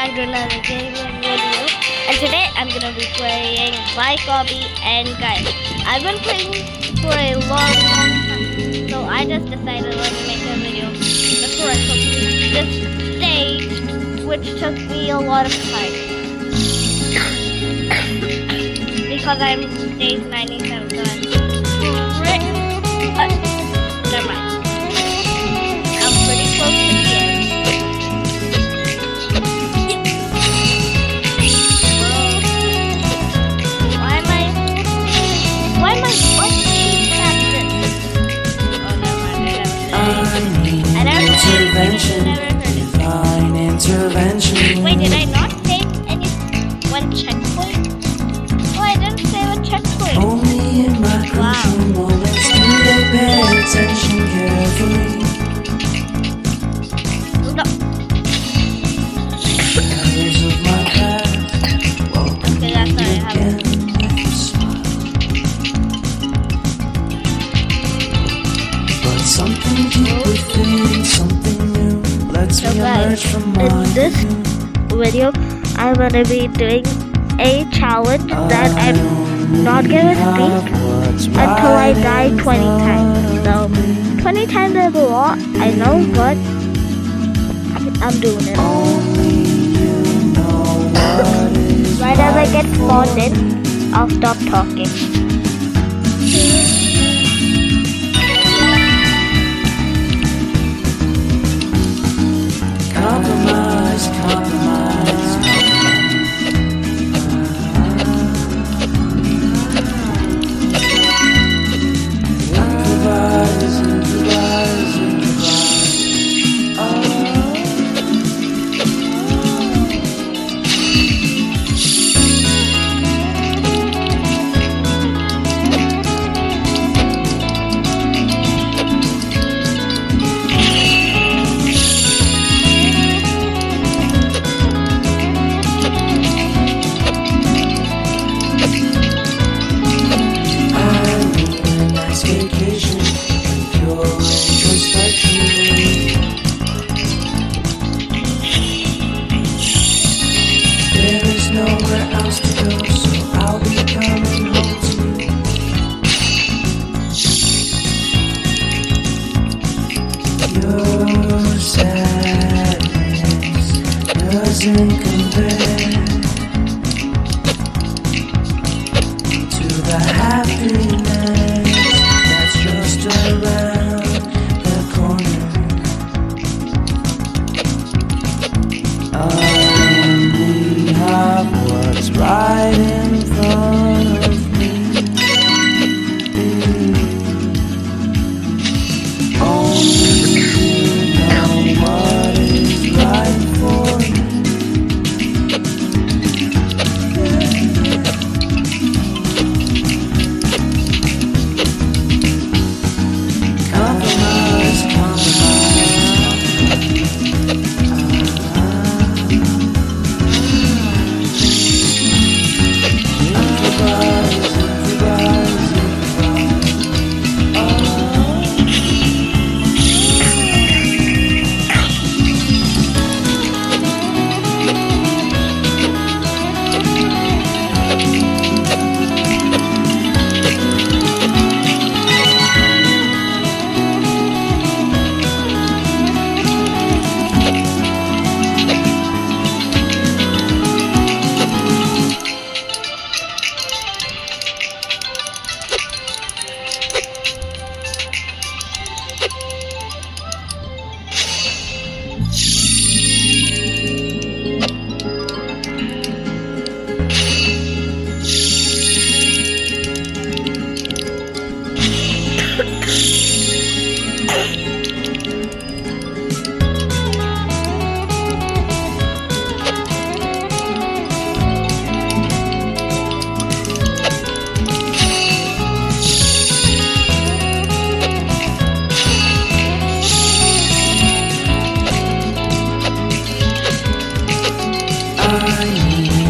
back to another gaming video, and today I'm gonna be playing Flycobby, and guys, I've been playing for a long time, so I just decided let's make a video before I complete this stage, which took me a lot of time, because I'm stage 97, so never mind. I'm pretty close to the end. Why am I fucking at this? Oh, never mind. I never Intervention, never heard it. divine intervention. Wait, did I not save one checkpoint? Oh, I didn't save a checkpoint. Only in my crucial moments do they pay attention carefully. No. Colors of my past, welcome Okay, that's not I have again with a smile. But something deep within, something new, lets So me emerge guys, from my in this cocoon. video, I'm gonna be doing a challenge that I'm not gonna speak until I die 20 times. So 20 times is a lot, I know, but I'm doing it. Right as I get spawned in, I'll stop talking. Compromise, compromise, improvise, improvise, vacation, pure introspection. There is nowhere else to go, so I'll be coming home to you. Your sadness doesn't compare to the happiness that's just around the corner. I only have what's right in front of me. Only you know what is right for me. Compromise,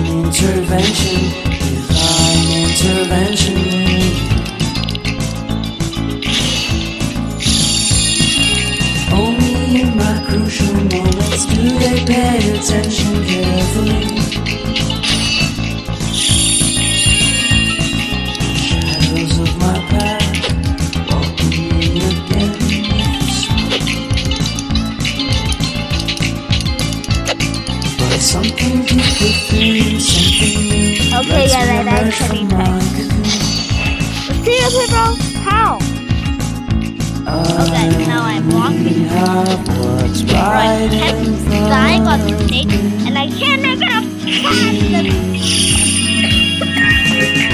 intervention, divine intervention. Only in my crucial moments do they pay attention carefully. Something deep within, something new. Okay, Let's yeah, that emerge actually from our nice. cocoon. Seriously, bro? How? Okay, now I'm walking. Have what's Right, right kept in front dying on the of stage, me. and I can't make it up past the.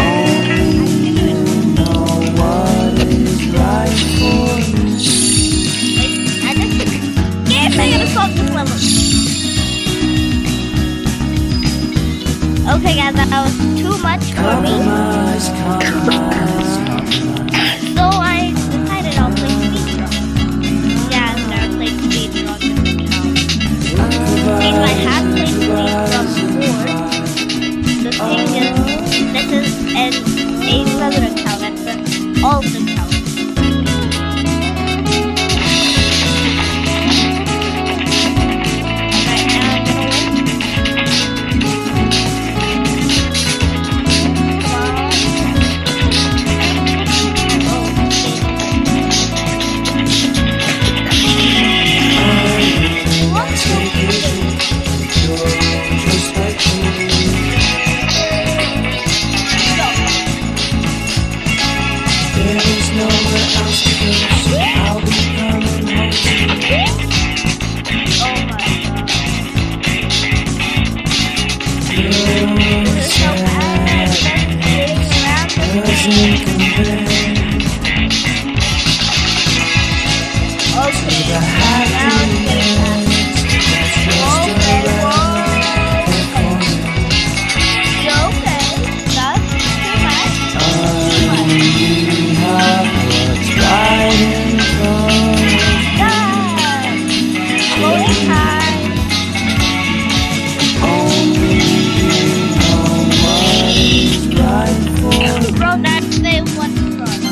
Only you know what is right for me. Wait, I just can't make it across this level. Okay, guys, that was too much for me. Compromise, compromise, compromise. So I decided I'll play speedrun. Yeah, I'm gonna play speedrun this account. Since I have played speedrun before, the thing is, this is another account. That's an old account. Right now I'm gonna win. Come on. Oh, what's Take it easy. You're just like me. There is nowhere else to go, so I'll be coming home to you. Oh my god. You're This is so bad. Just sitting around the doesn't compare. Okay, The now it's getting bad. that's just Okay, around whoa. the corner. You okay? That's too much. We have what's right in front. Stop. Loading time. Only you know what is right for. Bro, that's the what's wrong.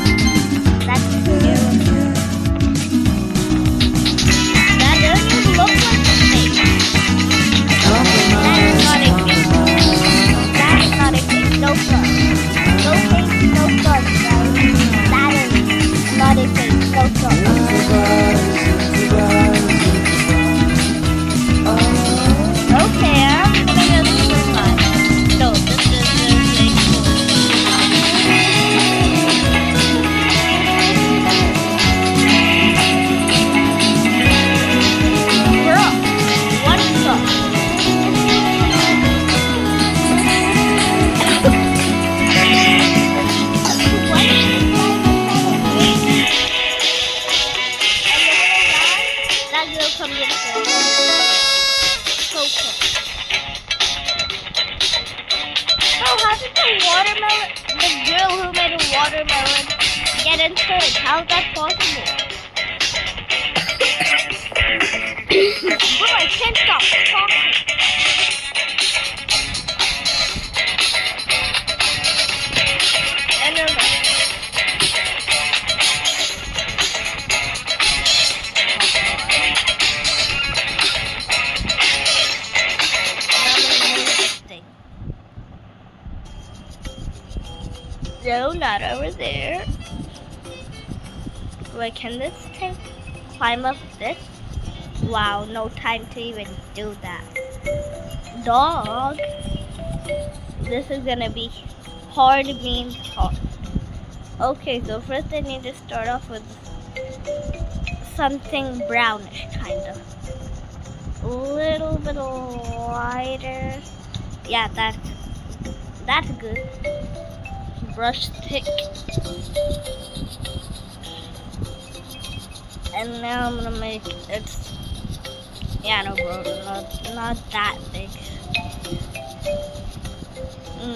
That's cute. That doesn't look like a thing. That is not a thing. That is not a thing. No fun. No thing, no fun, guys. That is not a thing. No fun. Okay, I'm gonna go to the line. No, this is really cool. Bro, what's up? What is that girl come get us. So cool. Oh, how did the girl who made a watermelon get into it? How's that possible? Bro, I can't stop talking. And then, no, not over there. Wait, can this thing climb up this? Wow, no time to even do that. Dog. This is gonna be hard means hard. Okay, so first I need to start off with something brownish, kind of. A little bit lighter. Yeah, that's good. Brush thick. And now I'm gonna make it. Yeah, no, bro, not that big.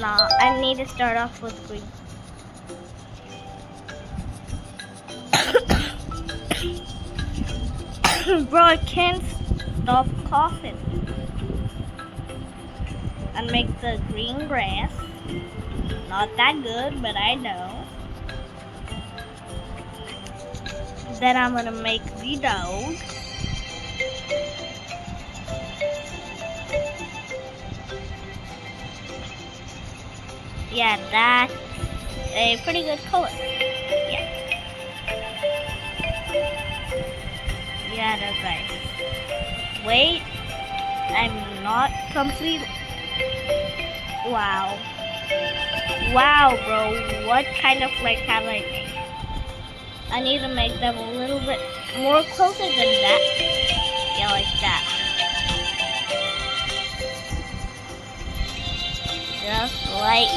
Nah, I need to start off with green. Bro, I can't stop coughing. And make the green grass. Not that good, but I know. Then I'm gonna make the dog. Yeah, that's a pretty good color. Yeah. Yeah, that's right. Wait. I'm not complete. Wow. Wow, bro. What kind of flag have I made? I need to make them a little bit more closer than that. Yeah, like that. Just like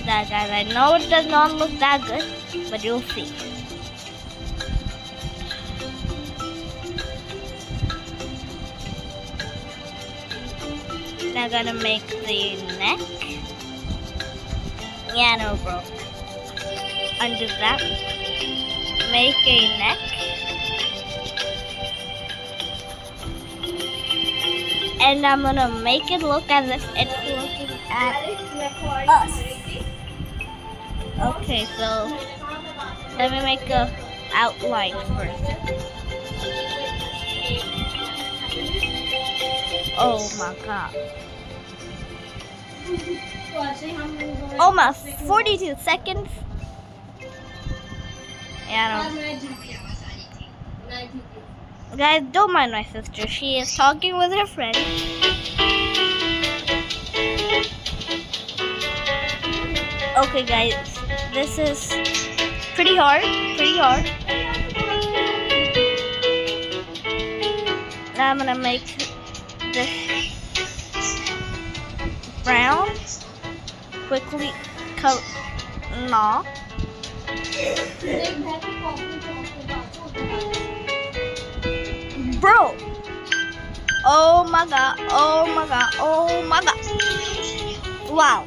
that, guys. I know it does not look that good, but you'll see. Now gonna make the neck. Yeah, no, bro. Undo that. Make a neck. And I'm gonna make it look as if it's looking at us. Okay, so let me make a outline first. Oh my god. Almost 42 seconds. Yeah, no. Guys, don't mind my sister. She is talking with her friend. Okay, guys. This is pretty hard. Now I'm gonna make this brown. Quickly color. No. Bro. Oh my god. Wow.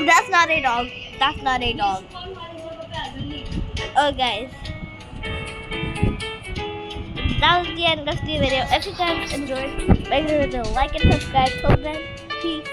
That's not a dog. Oh, guys. That was the end of the video. If you guys enjoyed, make sure to like and subscribe. Till then, peace.